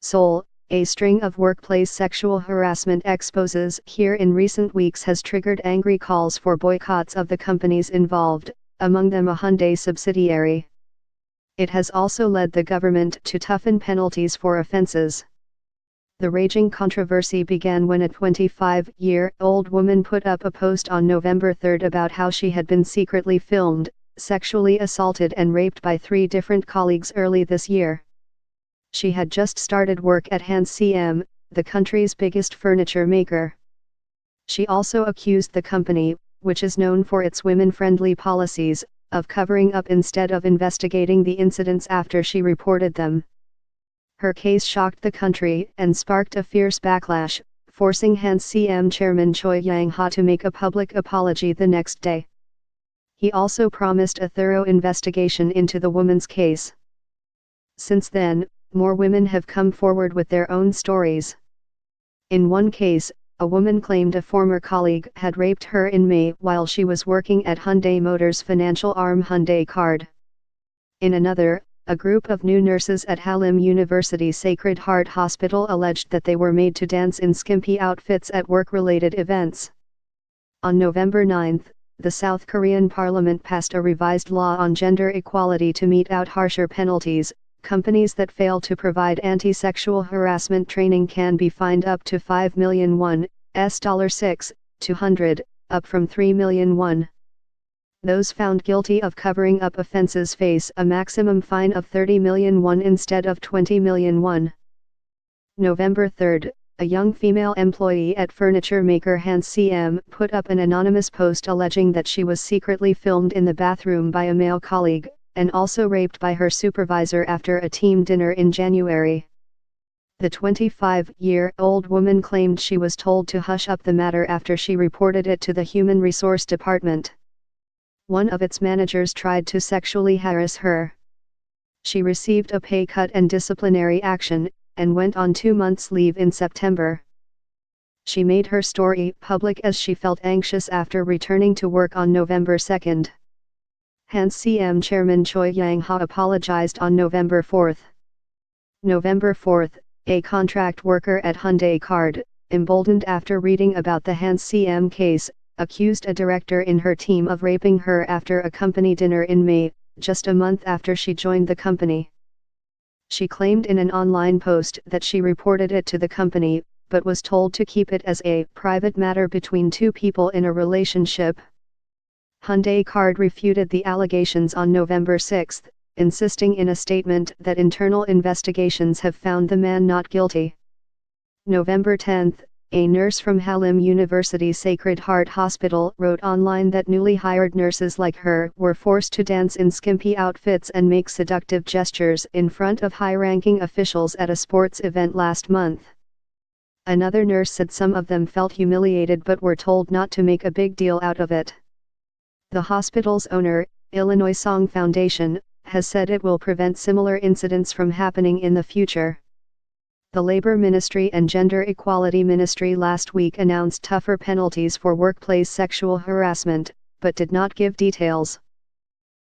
Seoul, a string of workplace sexual harassment exposes here in recent weeks has triggered angry calls for boycotts of the companies involved, among them a Hyundai subsidiary. It has also led the government to toughen penalties for offenses. The raging controversy began when a 25-year-old woman put up a post on November 3 about how she had been secretly filmed, sexually assaulted and raped by 3 different colleagues early this year. She had just started work at Hans CM, the country's biggest furniture maker. She also accused the company, which is known for its women-friendly policies, of covering up instead of investigating the incidents after she reported them. Her case shocked the country and sparked a fierce backlash, forcing Hans CM chairman Choi Yang-ha to make a public apology the next day. He also promised a thorough investigation into the woman's case. Since then, more women have come forward with their own stories. In one case, a woman claimed a former colleague had raped her in May while she was working at Hyundai Motors' financial arm Hyundai Card. In another, a group of new nurses at Hallym University Sacred Heart Hospital alleged that they were made to dance in skimpy outfits at work-related events. On November 9, the South Korean parliament passed a revised law on gender equality to mete out harsher penalties. Companies that fail to provide anti-sexual harassment training can be fined up to 5 million won, $6,200, up from 3 million won. Those found guilty of covering up offenses face a maximum fine of 30 million won instead of 20 million won. November 3, a young female employee at furniture maker Hans CM put up an anonymous post alleging that she was secretly filmed in the bathroom by a male colleague, and also raped by her supervisor after a team dinner in January. The 25-year-old woman claimed she was told to hush up the matter after she reported it to the Human Resource Department. One of its managers tried to sexually harass her. She received a pay cut and disciplinary action, and went on 2 months' leave in September. She made her story public as she felt anxious after returning to work on November 2. Hans CM chairman Choi Yang-ha apologized on November 4. November 4, a contract worker at Hyundai Card, emboldened after reading about the Hans CM case, accused a director in her team of raping her after a company dinner in May, just a month after she joined the company. She claimed in an online post that she reported it to the company, but was told to keep it as a private matter between 2 people in a relationship. Hyundai Card refuted the allegations on November 6, insisting in a statement that internal investigations have found the man not guilty. November 10, a nurse from Hallym University Sacred Heart Hospital wrote online that newly hired nurses like her were forced to dance in skimpy outfits and make seductive gestures in front of high-ranking officials at a sports event last month. Another nurse said some of them felt humiliated but were told not to make a big deal out of it. The hospital's owner, Illinois Song Foundation, has said it will prevent similar incidents from happening in the future. The Labor Ministry and Gender Equality Ministry last week announced tougher penalties for workplace sexual harassment, but did not give details.